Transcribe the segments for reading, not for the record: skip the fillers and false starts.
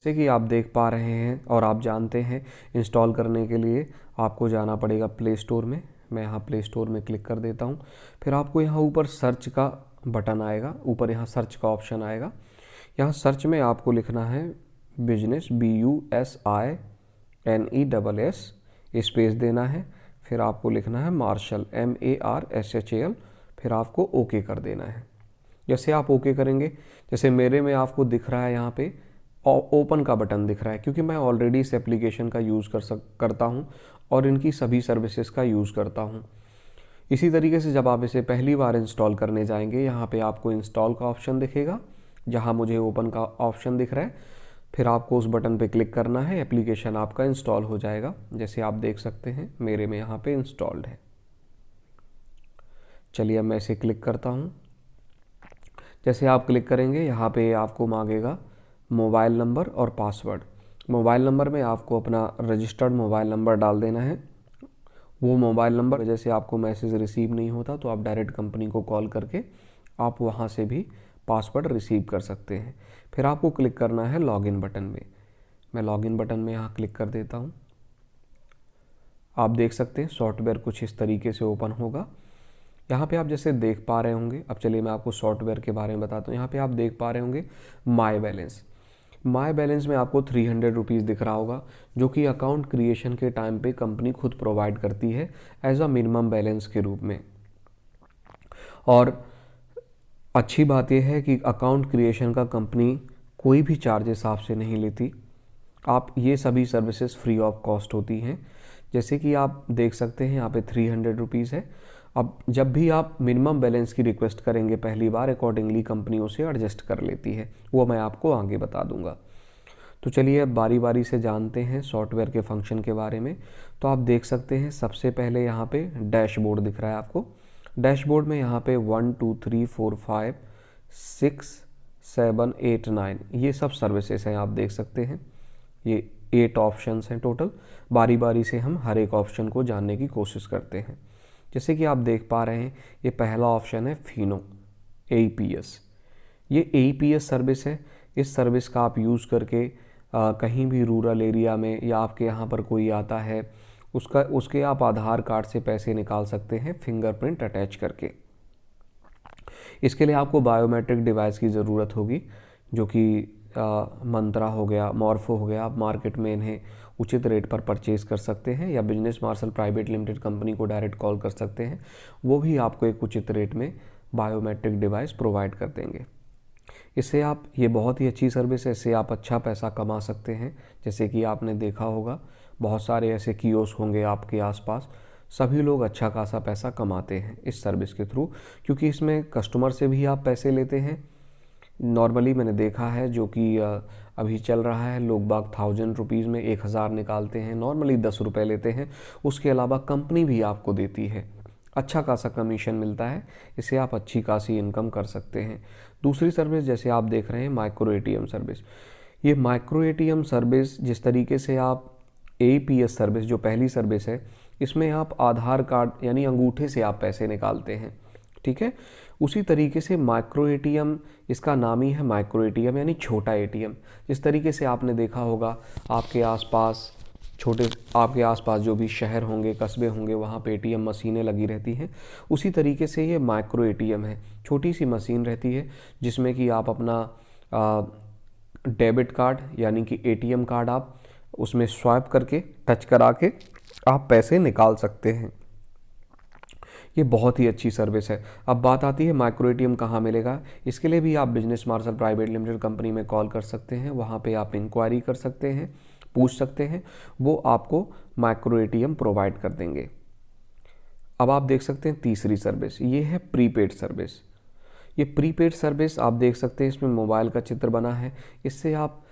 जैसे कि आप देख पा रहे हैं और आप जानते हैं, इंस्टॉल करने के लिए आपको जाना पड़ेगा प्ले स्टोर में। मैं यहाँ प्ले स्टोर में क्लिक कर देता हूँ। फिर आपको यहाँ ऊपर सर्च का बटन आएगा, ऊपर यहाँ सर्च का ऑप्शन आएगा। यहाँ सर्च में आपको लिखना है बिजनेस, BUSINESS, स्पेस देना है। फिर आपको लिखना है मार्शल, MARSHAL। फिर आपको ओके कर देना है। जैसे आप ओके करेंगे, जैसे मेरे में आपको दिख रहा है यहाँ पे ओपन का बटन दिख रहा है, क्योंकि मैं ऑलरेडी इस एप्लीकेशन का यूज़ करता हूँ और इनकी सभी सर्विसेज का यूज़ करता हूँ। इसी तरीके से जब आप इसे पहली बार इंस्टॉल करने जाएंगे, यहाँ पे आपको इंस्टॉल का ऑप्शन दिखेगा, जहाँ मुझे ओपन का ऑप्शन दिख रहा है। फिर आपको उस बटन पे क्लिक करना है, एप्लीकेशन आपका इंस्टॉल हो जाएगा। जैसे आप देख सकते हैं मेरे में यहाँ पे इंस्टॉल्ड है। चलिए अब मैं इसे क्लिक करता हूँ। जैसे आप क्लिक करेंगे, यहाँ पे आपको मांगेगा मोबाइल नंबर और पासवर्ड। मोबाइल नंबर में आपको अपना रजिस्टर्ड मोबाइल नंबर डाल देना है। वो मोबाइल नंबर जैसे आपको मैसेज रिसीव नहीं होता तो आप डायरेक्ट कंपनी को कॉल करके आप वहाँ से भी पासवर्ड रिसीव कर सकते हैं। फिर आपको क्लिक करना है लॉगिन बटन में। मैं लॉगिन बटन में यहाँ क्लिक कर देता हूँ। आप देख सकते हैं सॉफ्टवेयर कुछ इस तरीके से ओपन होगा। यहाँ पे आप जैसे देख पा रहे होंगे, अब चलिए मैं आपको सॉफ्टवेयर के बारे में बताता हूँ। यहाँ पे आप देख पा रहे होंगे माई बैलेंस। माई बैलेंस में आपको 300 रुपीज़ दिख रहा होगा, जो कि अकाउंट क्रिएशन के टाइम पे कंपनी खुद प्रोवाइड करती है एज अ मिनिमम बैलेंस के रूप में। और अच्छी बात यह है कि अकाउंट क्रिएशन का कंपनी कोई भी चार्जेस आपसे नहीं लेती। आप ये सभी सर्विसेज फ्री ऑफ कॉस्ट होती हैं। जैसे कि आप देख सकते हैं यहाँ पे 300 रुपीज़ है। अब जब भी आप मिनिमम बैलेंस की रिक्वेस्ट करेंगे पहली बार, अकॉर्डिंगली कंपनी उसे एडजस्ट कर लेती है, वो मैं आपको आगे बता दूंगा। तो चलिए अब बारी बारी से जानते हैं सॉफ्टवेयर के फंक्शन के बारे में। तो आप देख सकते हैं सबसे पहले यहाँ पे डैशबोर्ड दिख रहा है आपको। डैशबोर्ड में यहाँ पे 1 2 3 4 5 6 7 8 9 ये सब सर्विसेज हैं, आप देख सकते हैं। ये 8 ऑप्शंस हैं टोटल। बारी बारी से हम हर एक ऑप्शन को जानने की कोशिश करते हैं। जैसे कि आप देख पा रहे हैं, ये पहला ऑप्शन है फिनो APS। ये APS सर्विस है। इस सर्विस का आप यूज़ करके कहीं भी रूरल एरिया में या आपके यहाँ पर कोई आता है, उसके आप आधार कार्ड से पैसे निकाल सकते हैं फिंगरप्रिंट अटैच करके। इसके लिए आपको बायोमेट्रिक डिवाइस की ज़रूरत होगी, जो कि मंत्रा हो गया, मॉर्फो हो गया। आप मार्केट में इन्हें उचित रेट पर परचेज़ कर सकते हैं या Business Marshal Private Limited company को डायरेक्ट कॉल कर सकते हैं। वो भी आपको एक उचित रेट में बायोमेट्रिक डिवाइस प्रोवाइड कर देंगे। इससे आप, ये बहुत ही अच्छी सर्विस है, इससे आप अच्छा पैसा कमा सकते हैं। जैसे कि आपने देखा होगा बहुत सारे ऐसे कियोस्क होंगे आपके आसपास, सभी लोग अच्छा खासा पैसा कमाते हैं इस सर्विस के थ्रू, क्योंकि इसमें कस्टमर से भी आप पैसे लेते हैं। नॉर्मली मैंने देखा है, जो कि अभी चल रहा है, लोग बाग 1000 रुपीज़ में 1000 निकालते हैं, नॉर्मली 10 रुपये लेते हैं। उसके अलावा कंपनी भी आपको देती है, अच्छा खासा कमीशन मिलता है। इससे आप अच्छी खासी इनकम कर सकते हैं। दूसरी सर्विस जैसे आप देख रहे हैं माइक्रो ATM सर्विस। ये माइक्रो ATM सर्विस, जिस तरीके से आप APS सर्विस जो पहली सर्विस है, इसमें आप आधार कार्ड यानी अंगूठे से आप पैसे निकालते हैं, ठीक है। उसी तरीके से माइक्रो ATM, इसका नाम ही है माइक्रो ATM यानी छोटा ATM। जिस तरीके से आपने देखा होगा आपके आसपास जो भी शहर होंगे, कस्बे होंगे, वहाँ पे ATM मशीनें लगी रहती हैं। उसी तरीके से ये माइक्रो ATM है। छोटी सी मशीन रहती है जिसमें कि आप अपना डेबिट कार्ड यानी कि ATM कार्ड आप उसमें स्वाइप करके, टच करा के आप पैसे निकाल सकते हैं। ये बहुत ही अच्छी सर्विस है। अब बात आती है माइक्रो ATM कहाँ मिलेगा। इसके लिए भी आप Business Marshal Private Limited company में कॉल कर सकते हैं। वहाँ पे आप इंक्वायरी कर सकते हैं, पूछ सकते हैं, वो आपको माइक्रो ATM प्रोवाइड कर देंगे। अब आप देख सकते हैं तीसरी सर्विस, ये है प्रीपेड सर्विस। ये प्रीपेड सर्विस आप देख सकते हैं, इसमें मोबाइल का चित्र बना है। इससे आप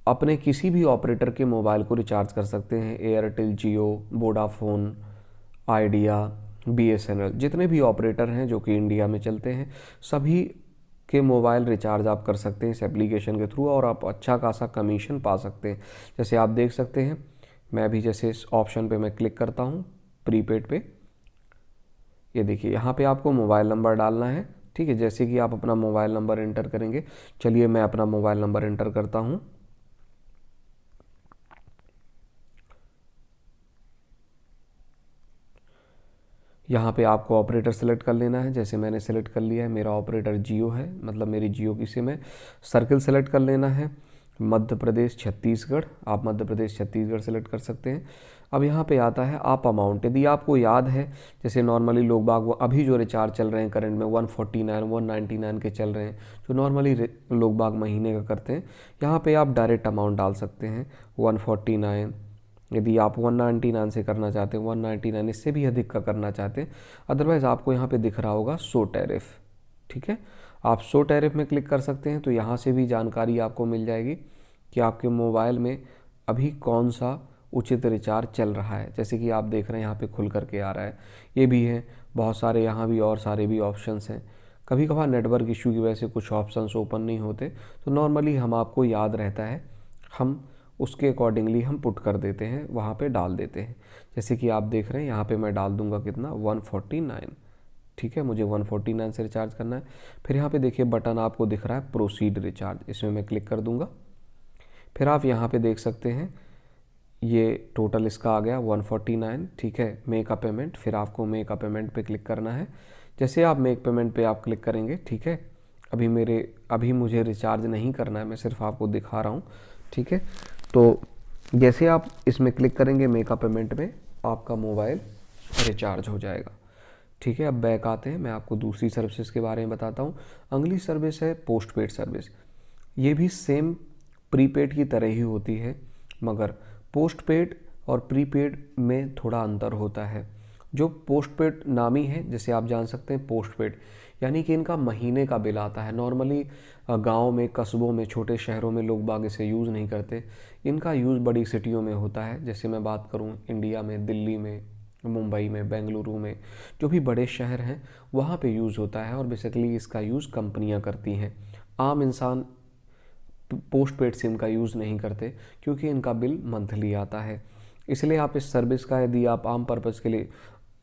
अपने किसी भी ऑपरेटर के मोबाइल को रिचार्ज कर सकते हैं। एयरटेल, जियो, वोडाफोन, आइडिया, BSNL, जितने भी ऑपरेटर हैं जो कि इंडिया में चलते हैं, सभी के मोबाइल रिचार्ज आप कर सकते हैं इस एप्लीकेशन के थ्रू, और आप अच्छा खासा कमीशन पा सकते हैं। जैसे आप देख सकते हैं, मैं अभी जैसे इस ऑप्शन पे मैं क्लिक करता हूँ प्रीपेड पे, ये देखिए यहाँ पे आपको मोबाइल नंबर डालना है, ठीक है। जैसे कि आप अपना मोबाइल नंबर एंटर करेंगे, चलिए मैं अपना मोबाइल नंबर एंटर करता हूँ। यहाँ पे आपको ऑपरेटर सेलेक्ट कर लेना है, जैसे मैंने सेलेक्ट कर लिया है, मेरा ऑपरेटर जियो है, मतलब मेरी जियो की सिम है। सर्किल सेलेक्ट कर लेना है, मध्य प्रदेश छत्तीसगढ़, आप मध्य प्रदेश छत्तीसगढ़ सेलेक्ट कर सकते हैं। अब यहाँ पे आता है आप अमाउंट, यदि आपको याद है, जैसे नॉर्मली लोग बाग अभी जो रिचार्ज चल रहे हैं करंट में 149 199 के चल रहे हैं, जो नॉर्मली लोग बाग महीने का करते हैं, यहाँ पे आप डायरेक्ट अमाउंट डाल सकते हैं 149। यदि आप 199 से करना चाहते हैं 199, इससे भी अधिक का करना चाहते हैं, अदरवाइज़ आपको यहाँ पे दिख रहा होगा शो टैरिफ। ठीक है, आप शो टैरिफ में क्लिक कर सकते हैं, तो यहाँ से भी जानकारी आपको मिल जाएगी कि आपके मोबाइल में अभी कौन सा उचित रिचार्ज चल रहा है। जैसे कि आप देख रहे हैं यहाँ पे खुल करके आ रहा है, ये भी है, बहुत सारे यहाँ भी और सारे भी ऑप्शंस हैं। कभी कभार नेटवर्क इशू की वजह से कुछ ऑप्शंस ओपन नहीं होते, तो नॉर्मली हम आपको याद रहता है, हम उसके अकॉर्डिंगली हम पुट कर देते हैं, वहाँ पे डाल देते हैं। जैसे कि आप देख रहे हैं यहाँ पे मैं डाल दूंगा कितना 149। ठीक है, मुझे 149 से रिचार्ज करना है। फिर यहाँ पे देखिए बटन आपको दिख रहा है प्रोसीड रिचार्ज, इसमें मैं क्लिक कर दूंगा। फिर आप यहाँ पे देख सकते हैं ये टोटल इसका आ गया 149। ठीक है, मेक अ पेमेंट, फिर आपको मेक अ पेमेंट पे क्लिक करना है। जैसे आप मेक पेमेंट पे आप क्लिक करेंगे, ठीक है, अभी मुझे रिचार्ज नहीं करना है, मैं सिर्फ आपको दिखा रहा हूँ। ठीक है, तो जैसे आप इसमें क्लिक करेंगे मेक अ पेमेंट में, आपका मोबाइल रिचार्ज हो जाएगा। ठीक है, अब बैक आते हैं, मैं आपको दूसरी सर्विसेज के बारे में बताता हूँ। अगली सर्विस है पोस्ट पेड सर्विस। ये भी सेम प्रीपेड की तरह ही होती है, मगर पोस्ट पेड और प्रीपेड में थोड़ा अंतर होता है। जो पोस्ट पेड नामी है, जैसे आप जान सकते हैं पोस्ट पेड यानी कि इनका महीने का बिल आता है। नॉर्मली गांव में, कस्बों में, छोटे शहरों में लोग बाग इसे यूज़ नहीं करते, इनका यूज़ बड़ी सिटियों में होता है। जैसे मैं बात करूं इंडिया में, दिल्ली में, मुंबई में, बेंगलुरु में, जो भी बड़े शहर हैं वहाँ पे यूज़ होता है, और बेसिकली इसका यूज़ कंपनियाँ करती हैं। आम इंसान पोस्ट पेड सिम का यूज़ नहीं करते, क्योंकि इनका बिल मंथली आता है। इसलिए आप इस सर्विस का यदि आप आम पर्पज़ के लिए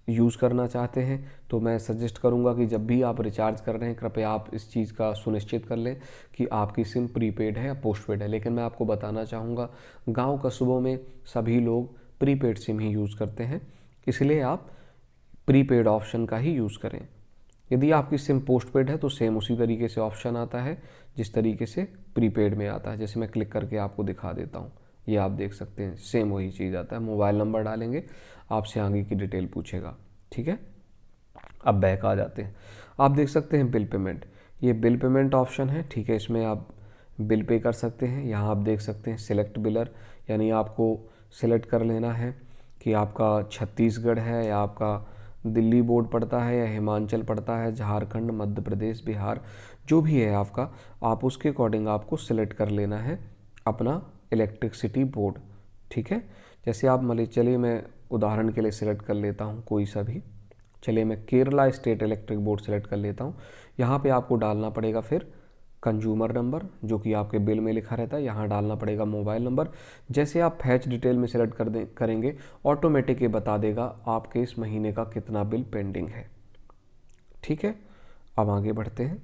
यूज़ करना चाहते हैं, तो मैं सजेस्ट करूंगा कि जब भी आप रिचार्ज कर रहे हैं, कृपया आप इस चीज़ का सुनिश्चित कर लें कि आपकी सिम प्रीपेड है या पोस्टपेड है। लेकिन मैं आपको बताना चाहूँगा, गांव कस्बों में सभी लोग प्रीपेड सिम ही यूज़ करते हैं, इसलिए आप प्रीपेड ऑप्शन का ही यूज़ करें। यदि आपकी सिम पोस्टपेड है तो सेम उसी तरीके से ऑप्शन आता है जिस तरीके से प्रीपेड में आता है। जैसे मैं क्लिक करके आपको दिखा देता हूँ, ये आप देख सकते हैं, सेम वही चीज़ आता है। मोबाइल नंबर डालेंगे, आपसे आगे की डिटेल पूछेगा। ठीक है, अब बैक आ जाते हैं। आप देख सकते हैं बिल पेमेंट, ये बिल पेमेंट ऑप्शन है। ठीक है, इसमें आप बिल पे कर सकते हैं। यहाँ आप देख सकते हैं सिलेक्ट बिलर, यानी आपको सिलेक्ट कर लेना है कि आपका छत्तीसगढ़ है या आपका दिल्ली बोर्ड पड़ता है या हिमाचल पड़ता है, झारखंड, मध्य प्रदेश, बिहार, जो भी है आपका, आप उसके अकॉर्डिंग आपको सिलेक्ट कर लेना है अपना इलेक्ट्रिसिटी बोर्ड। ठीक है, जैसे आप चलिए मैं उदाहरण के लिए सिलेक्ट कर लेता हूँ कोई सा भी, चलिए मैं Kerala state electric board select कर लेता हूँ। यहाँ पे आपको डालना पड़ेगा फिर कंज्यूमर नंबर, जो कि आपके बिल में लिखा रहता है, यहाँ डालना पड़ेगा मोबाइल नंबर। जैसे आप फैच डिटेल में सेलेक्ट करेंगे, ऑटोमेटिक ये बता देगा आपके इस महीने का कितना बिल पेंडिंग है। ठीक है, अब आगे बढ़ते हैं।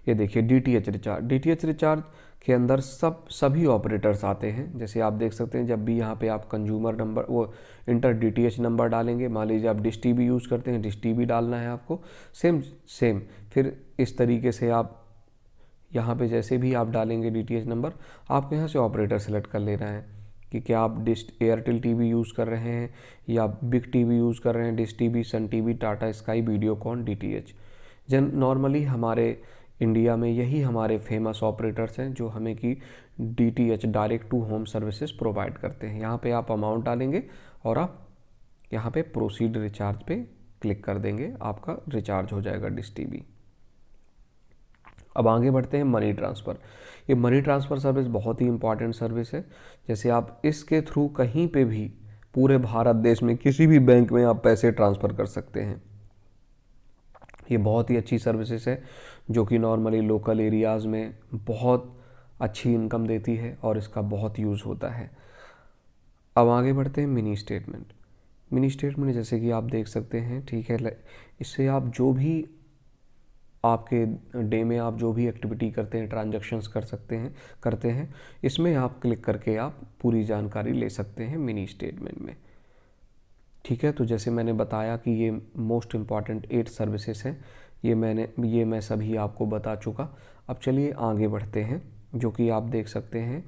ये देखिए डीटीएच रिचार्ज, डीटीएच रिचार्ज के अंदर सभी ऑपरेटर्स आते हैं। जैसे आप देख सकते हैं, जब भी यहाँ पे आप कंज्यूमर नंबर, वो इंटर डीटीएच नंबर डालेंगे, मान लीजिए आप डिश टीवी यूज़ करते हैं, डिश टीवी डालना है आपको, सेम फिर इस तरीके से आप यहाँ पे जैसे भी आप डालेंगे डीटीएच नंबर, आपको यहाँ से ऑपरेटर सेलेक्ट कर लेना है कि क्या आप डिश एयरटेल टीवी यूज़ कर रहे हैं या बिग टीवी यूज़ कर रहे हैं, dish TV, Sun TV, Tata sky, Videocon, DTH. Normally हमारे इंडिया में यही हमारे फेमस ऑपरेटर्स हैं जो हमें की DTH, direct to home services provide करते हैं। यहाँ पे आप अमाउंट डालेंगे और आप यहाँ पे प्रोसीड रिचार्ज पे क्लिक कर देंगे, आपका रिचार्ज हो जाएगा डिश टीवी। अब आगे बढ़ते हैं मनी ट्रांसफ़र। ये मनी ट्रांसफ़र सर्विस बहुत ही इंपॉर्टेंट सर्विस है। जैसे आप इसके थ्रू कहीं पे भी पूरे भारत देश में किसी भी बैंक में आप पैसे ट्रांसफ़र कर सकते हैं। ये बहुत ही अच्छी सर्विसेज है जो कि नॉर्मली लोकल एरियाज़ में बहुत अच्छी इनकम देती है और इसका बहुत यूज़ होता है। अब आगे बढ़ते हैं मिनी स्टेटमेंट। मिनी स्टेटमेंट जैसे कि आप देख सकते हैं, ठीक है, इससे आप जो भी आपके डे में आप जो भी एक्टिविटी करते हैं, ट्रांजैक्शंस करते हैं, इसमें आप क्लिक करके आप पूरी जानकारी ले सकते हैं मिनी स्टेटमेंट में। ठीक है, तो जैसे मैंने बताया कि ये मोस्ट इम्पॉर्टेंट 8 सर्विसेज हैं, ये मैं सभी आपको बता चुका। अब चलिए आगे बढ़ते हैं, जो कि आप देख सकते हैं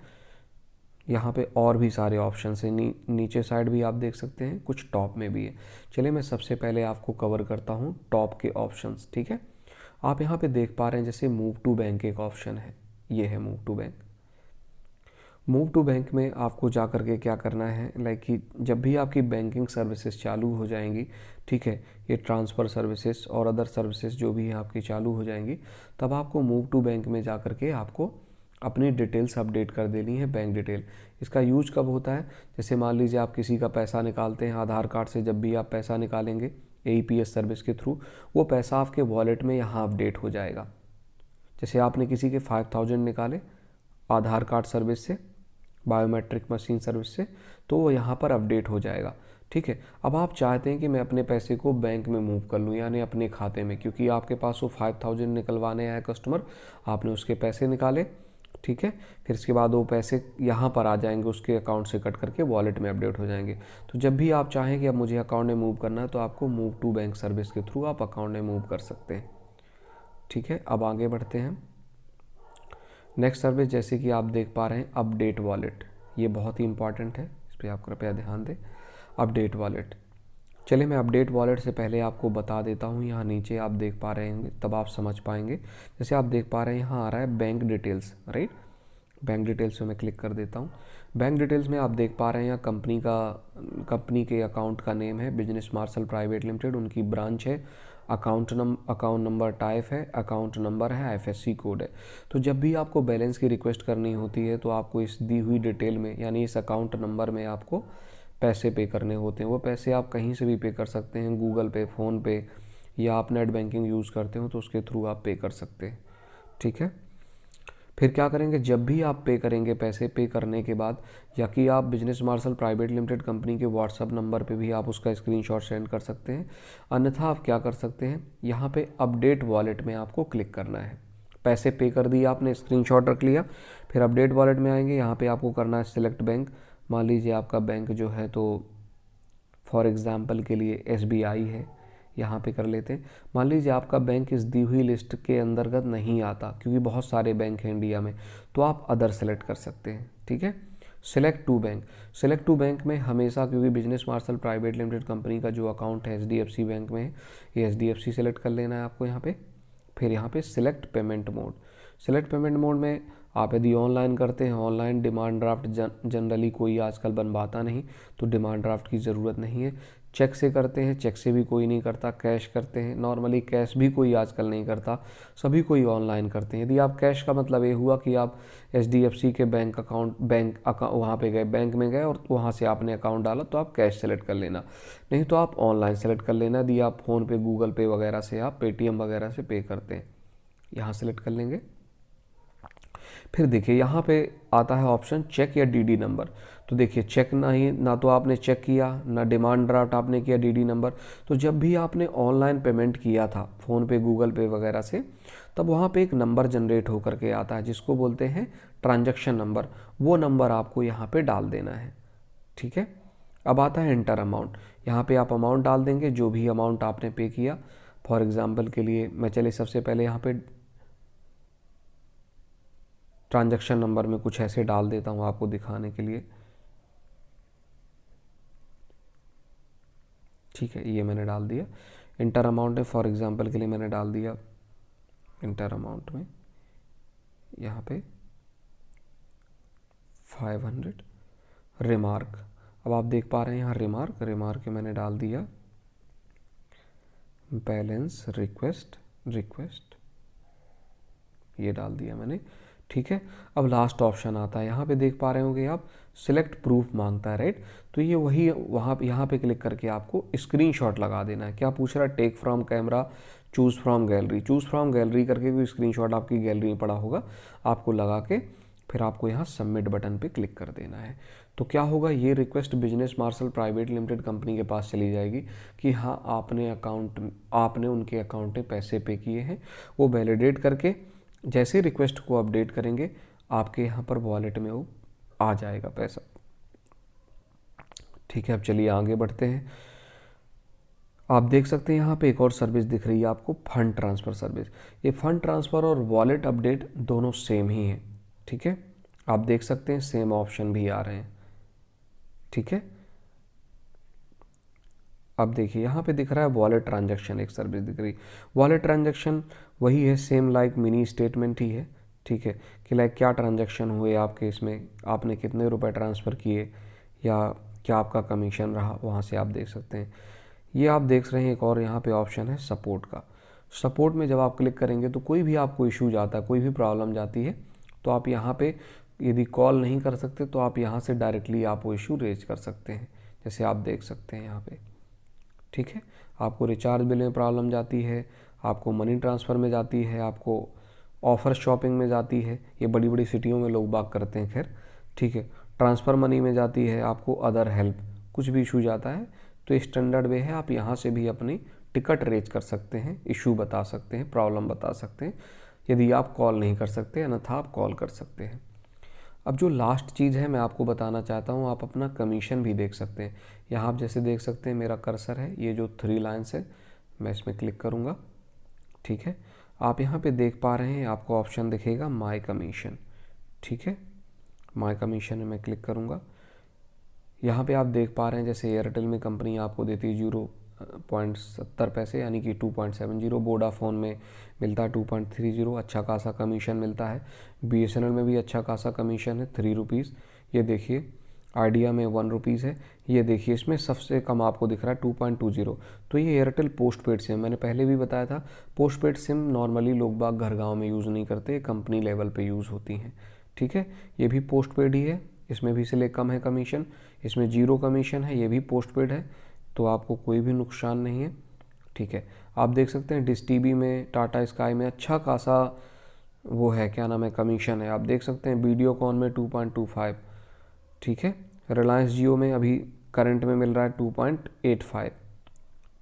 यहाँ पे और भी सारे ऑप्शन हैं। नीचे साइड भी आप देख सकते हैं, कुछ टॉप में भी है। चलिए मैं सबसे पहले आपको कवर करता हूँ टॉप के ऑप्शंस। ठीक है, आप यहाँ पे देख पा रहे हैं जैसे मूव टू बैंक एक ऑप्शन है, ये है move to bank. Move to bank में आपको जा करके क्या करना है, लाइक कि जब भी आपकी बैंकिंग सर्विसेज चालू हो जाएंगी, ठीक है, ये ट्रांसफ़र सर्विसेज और अदर सर्विसेज जो भी हैं आपकी चालू हो जाएंगी, तब आपको मूव टू बैंक में जा करके आपको अपनी डिटेल्स अपडेट कर देनी है, बैंक डिटेल। इसका यूज कब होता है, जैसे मान लीजिए आप किसी का पैसा निकालते हैं आधार कार्ड से, जब भी आप पैसा निकालेंगे AEPS सर्विस के थ्रू, वो पैसा आपके वॉलेट में यहाँ अपडेट हो जाएगा। जैसे आपने किसी के 5000 निकाले आधार कार्ड सर्विस से, बायोमेट्रिक मशीन सर्विस से, तो वो यहाँ पर अपडेट हो जाएगा। ठीक है, अब आप चाहते हैं कि मैं अपने पैसे को बैंक में मूव कर लूँ, यानी अपने खाते में, क्योंकि आपके पास वो 5000 निकलवाने आया कस्टमर, आपने उसके पैसे निकाले, ठीक है, फिर इसके बाद वो पैसे यहाँ पर आ जाएंगे, उसके अकाउंट से कट करके वॉलेट में अपडेट हो जाएंगे। तो जब भी आप चाहें कि अब मुझे अकाउंट में मूव करना है, तो आपको मूव टू बैंक सर्विस के थ्रू आप अकाउंट में मूव कर सकते हैं। ठीक है, अब आगे बढ़ते हैं। नेक्स्ट सर्विस जैसे कि आप देख पा रहे हैं अपडेट वॉलेट, ये बहुत ही इंपॉर्टेंट है, इस पर आप कृपया ध्यान दें। अपडेट वॉलेट, चलिए मैं अपडेट वॉलेट से पहले आपको बता देता हूँ। यहाँ नीचे आप देख पा रहे होंगे, तब आप समझ पाएंगे। जैसे आप देख पा रहे हैं यहाँ आ रहा है bank details, right. Bank details में मैं क्लिक कर देता हूँ। बैंक डिटेल्स में आप देख पा रहे हैं यहाँ कंपनी के अकाउंट का नेम है बिजनेस मार्शल प्राइवेट लिमिटेड, उनकी ब्रांच है, अकाउंट नंबर टाइप है, अकाउंट नंबर है, IFSC कोड है। तो जब भी आपको बैलेंस की रिक्वेस्ट करनी होती है, तो आपको इस दी हुई डिटेल में, यानी इस अकाउंट नंबर में आपको पैसे पे करने होते हैं। वो पैसे आप कहीं से भी पे कर सकते हैं, गूगल पे, फ़ोन पे, या आप नेट बैंकिंग यूज़ करते हो तो उसके थ्रू आप पे कर सकते हैं। ठीक है, फिर क्या करेंगे, जब भी आप पे करेंगे पैसे, पे करने के बाद, या कि आप Business Marshal Private Limited company के व्हाट्सअप नंबर पे भी आप उसका स्क्रीनशॉट सेंड कर सकते हैं। अन्यथा आप क्या कर सकते हैं, यहाँ पे अपडेट वॉलेट में आपको क्लिक करना है। पैसे पे कर दिए आपने, स्क्रीनशॉट रख लिया, फिर अपडेट वॉलेट में आएंगे, यहाँ पे आपको करना है सिलेक्ट बैंक। मान लीजिए आपका बैंक जो है, तो फॉर एग्ज़ाम्पल के लिए SBI है, यहाँ पे कर लेते हैं। मान लीजिए आपका बैंक इस दी हुई लिस्ट के अंतर्गत नहीं आता, क्योंकि बहुत सारे बैंक हैं इंडिया में, तो आप अदर सेलेक्ट कर सकते हैं। ठीक है, select to bank, select to bank में हमेशा, क्योंकि Business Marshal Private Limited company का जो अकाउंट है HDFC बैंक में है, ये HDFC सेलेक्ट कर लेना है आपको यहाँ पे। फिर यहाँ पे select payment mode, select payment mode में आप यदि ऑनलाइन करते हैं, ऑनलाइन डिमांड ड्राफ्ट जनरली कोई आजकल बनवाता नहीं, तो डिमांड ड्राफ्ट की ज़रूरत नहीं है। चेक से करते हैं, चेक से भी कोई नहीं करता। कैश करते हैं, नॉर्मली कैश भी कोई आजकल नहीं करता, सभी कोई ऑनलाइन करते हैं। यदि आप कैश का मतलब ये हुआ कि आप HDFC के बैंक वहाँ पे गए, बैंक में गए और वहाँ से आपने अकाउंट डाला, तो आप कैश सेलेक्ट कर लेना, नहीं तो आप ऑनलाइन सेलेक्ट कर लेना। यदि आप फ़ोन पे, गूगल पे वगैरह से, आप पेटीएम वगैरह से पे करते हैं, यहाँ सेलेक्ट कर लेंगे। फिर देखिए यहाँ पे आता है ऑप्शन चेक या DD नंबर। तो देखिए चेक ना तो आपने चेक किया, ना डिमांड ड्राफ्ट आपने किया, DD नंबर। तो जब भी आपने ऑनलाइन पेमेंट किया था फ़ोन पे, गूगल पे वगैरह से, तब वहाँ पे एक नंबर जनरेट होकर के आता है, जिसको बोलते हैं ट्रांजैक्शन नंबर। वो नंबर आपको यहाँ पे डाल देना है। ठीक है, अब आता है एंटर अमाउंट। यहाँ पे आप अमाउंट डाल देंगे, जो भी अमाउंट आपने पे किया। फॉर एग्जाम्पल के लिए मैं चलिए सबसे पहले यहाँ पे ट्रांजैक्शन नंबर में कुछ ऐसे डाल देता हूँ आपको दिखाने के लिए। ठीक है, ये मैंने डाल दिया। इंटर अमाउंट है, फॉर एग्जांपल के लिए मैंने डाल दिया इंटर अमाउंट में यहाँ पे 500। रिमार्क, अब आप देख पा रहे हैं यहाँ रिमार्क मैंने डाल दिया बैलेंस रिक्वेस्ट, ये डाल दिया मैंने। ठीक है, अब लास्ट ऑप्शन आता है, यहाँ पे देख पा रहे होंगे आप, सिलेक्ट प्रूफ मांगता है, राइट। तो ये वही यहाँ पे क्लिक करके आपको स्क्रीनशॉट लगा देना है। क्या पूछ रहा है, take from camera, choose from gallery करके कोई स्क्रीनशॉट आपकी गैलरी में पड़ा होगा, आपको लगा के फिर आपको यहाँ सबमिट बटन पे क्लिक कर देना है। तो क्या होगा, ये request Business Marshal Private Limited company के पास चली जाएगी कि हाँ आपने उनके अकाउंट में पैसे पे किए हैं। वो वैलिडेट करके जैसे रिक्वेस्ट को अपडेट करेंगे, आपके यहाँ पर वॉलेट में वो आ जाएगा पैसा। ठीक है, अब चलिए आगे बढ़ते हैं। आप देख सकते हैं यहाँ पे एक और सर्विस दिख रही है आपको, फंड ट्रांसफ़र सर्विस। ये फंड ट्रांसफ़र और वॉलेट अपडेट दोनों सेम ही हैं, ठीक है। आप देख सकते हैं सेम ऑप्शन भी आ रहे हैं, ठीक है। अब देखिए यहाँ पे दिख रहा है वॉलेट ट्रांजैक्शन, एक सर्विस दिख रही। वॉलेट ट्रांजैक्शन वही है, सेम लाइक मिनी स्टेटमेंट ही है, ठीक है, कि लाइक क्या ट्रांजैक्शन हुए आपके, इसमें आपने कितने रुपए ट्रांसफ़र किए या क्या आपका कमीशन रहा, वहाँ से आप देख सकते हैं। ये आप देख रहे हैं एक और यहाँ पे ऑप्शन है सपोर्ट का। सपोर्ट में जब आप क्लिक करेंगे तो कोई भी आपको इशू जाता है, कोई भी प्रॉब्लम जाती है, तो आप यहाँ पे यदि कॉल नहीं कर सकते तो आप यहाँ से डायरेक्टली आप वो इशू रेज कर सकते हैं, जैसे आप देख सकते हैं यहाँ पे, ठीक है। आपको रिचार्ज बिल में प्रॉब्लम जाती है, आपको मनी ट्रांसफ़र में जाती है, आपको ऑफ़र शॉपिंग में जाती है, ये बड़ी बड़ी सिटियों में लोग बाग करते हैं, खैर ठीक है। ट्रांसफ़र मनी में जाती है, आपको अदर हेल्प कुछ भी इशू जाता है तो स्टैंडर्ड वे है, आप यहाँ से भी अपनी टिकट रेज कर सकते हैं, इशू बता सकते हैं, प्रॉब्लम बता सकते हैं, यदि आप कॉल नहीं कर सकते, अन्यथा आप कॉल कर सकते हैं। अब जो लास्ट चीज़ है मैं आपको बताना चाहता हूँ, आप अपना कमीशन भी देख सकते हैं। यहाँ आप जैसे देख सकते हैं मेरा कर्सर है, ये जो 3 लाइन्स है, मैं इसमें क्लिक करूँगा, ठीक है। आप यहाँ पे देख पा रहे हैं आपको ऑप्शन दिखेगा माय कमीशन, ठीक है। माय कमीशन में मैं क्लिक करूँगा। यहाँ पे आप देख पा रहे हैं जैसे एयरटेल में कंपनी आपको देती है 0.70 पैसे यानी कि 2.70, वोडाफोन में मिलता है 2.30, अच्छा खासा कमीशन मिलता है। BSNL में भी अच्छा खासा कमीशन है 3 रुपीज़। ये देखिए आइडिया में 1 रुपीज़ है। ये देखिए इसमें सबसे कम आपको दिख रहा है 2.20। तो ये एयरटेल पोस्ट पेड सिम, मैंने पहले भी बताया था, पोस्ट पेड सिम नॉर्मली लोग बाग घर गाँव में यूज़ नहीं करते, कंपनी लेवल पर यूज़ होती हैं, ठीक है। ये भी पोस्ट पेड ही है, इसमें भी इसलिए कम है कमीशन, इसमें 0 कमीशन है, ये भी पोस्ट पेड है, तो आपको कोई भी नुकसान नहीं है, ठीक है। आप देख सकते हैं डिश टीवी में, टाटा स्काई में अच्छा खासा वो है, क्या नाम है, कमीशन है। आप देख सकते हैं वीडियोकॉन में 2.25, ठीक है। रिलायंस जियो में अभी करंट में मिल रहा है 2.85,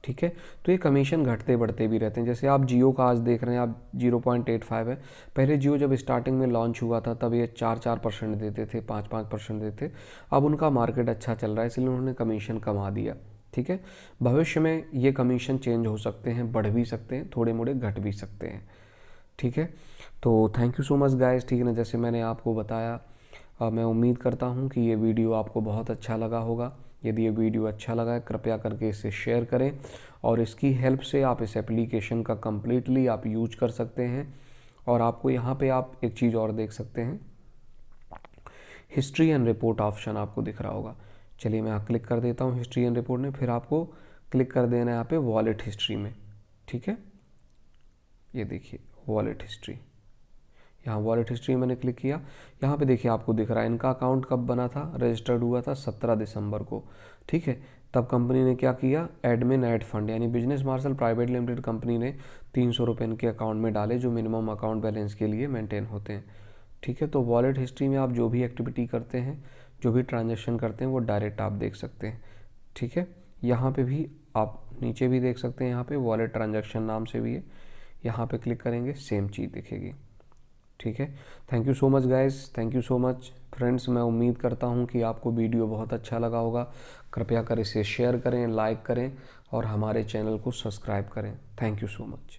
ठीक है। तो ये कमीशन घटते बढ़ते भी रहते हैं। जैसे आप जियो का आज देख रहे हैं आप 0.85 है, पहले जियो जब स्टार्टिंग में लॉन्च हुआ था तब ये 4% देते थे, 5% देते, अब उनका मार्केट अच्छा चल रहा है इसलिए उन्होंने कमीशन कमा दिया, ठीक है। भविष्य में ये कमीशन चेंज हो सकते हैं, बढ़ भी सकते हैं, थोड़े मोड़े घट भी सकते हैं, ठीक है। तो thank you so much guys, ठीक है ना। जैसे मैंने आपको बताया, मैं उम्मीद करता हूँ कि ये वीडियो आपको बहुत अच्छा लगा होगा। यदि ये वीडियो अच्छा लगा है कृपया करके इसे शेयर करें और इसकी हेल्प से आप इस एप्लीकेशन का कम्प्लीटली आप यूज कर सकते हैं। और आपको यहाँ पे आप एक चीज़ और देख सकते हैं, हिस्ट्री एंड रिपोर्ट ऑप्शन आपको दिख रहा होगा। चलिए मैं यहाँ क्लिक कर देता हूँ हिस्ट्री एंड रिपोर्ट में, फिर आपको क्लिक कर देना है यहाँ पे वॉलेट हिस्ट्री में, ठीक है। ये देखिए वॉलेट हिस्ट्री, यहाँ वॉलेट हिस्ट्री मैंने क्लिक किया। यहाँ पे देखिए आपको दिख रहा है इनका अकाउंट कब बना था, रजिस्टर्ड हुआ था 17 दिसंबर को, ठीक है। तब कंपनी ने क्या किया, एडमिन ऐड फंड यानी Business Marshal Private Limited company ने 300 रुपये इनके अकाउंट में डाले जो मिनिमम अकाउंट बैलेंस के लिए मेंटेन होते हैं, ठीक है। तो वॉलेट हिस्ट्री में आप जो भी एक्टिविटी करते हैं, जो भी ट्रांजेक्शन करते हैं वो डायरेक्ट आप देख सकते हैं, ठीक है। यहाँ पे भी आप नीचे भी देख सकते हैं, यहाँ पे वॉलेट ट्रांजैक्शन नाम से भी है, यहाँ पे क्लिक करेंगे सेम चीज़ दिखेगी, ठीक है। Thank you so much guys, thank you so much friends. मैं उम्मीद करता हूँ कि आपको वीडियो बहुत अच्छा लगा होगा। कृपया कर इसे शेयर करें, लाइक करें और हमारे चैनल को सब्सक्राइब करें। Thank you so much.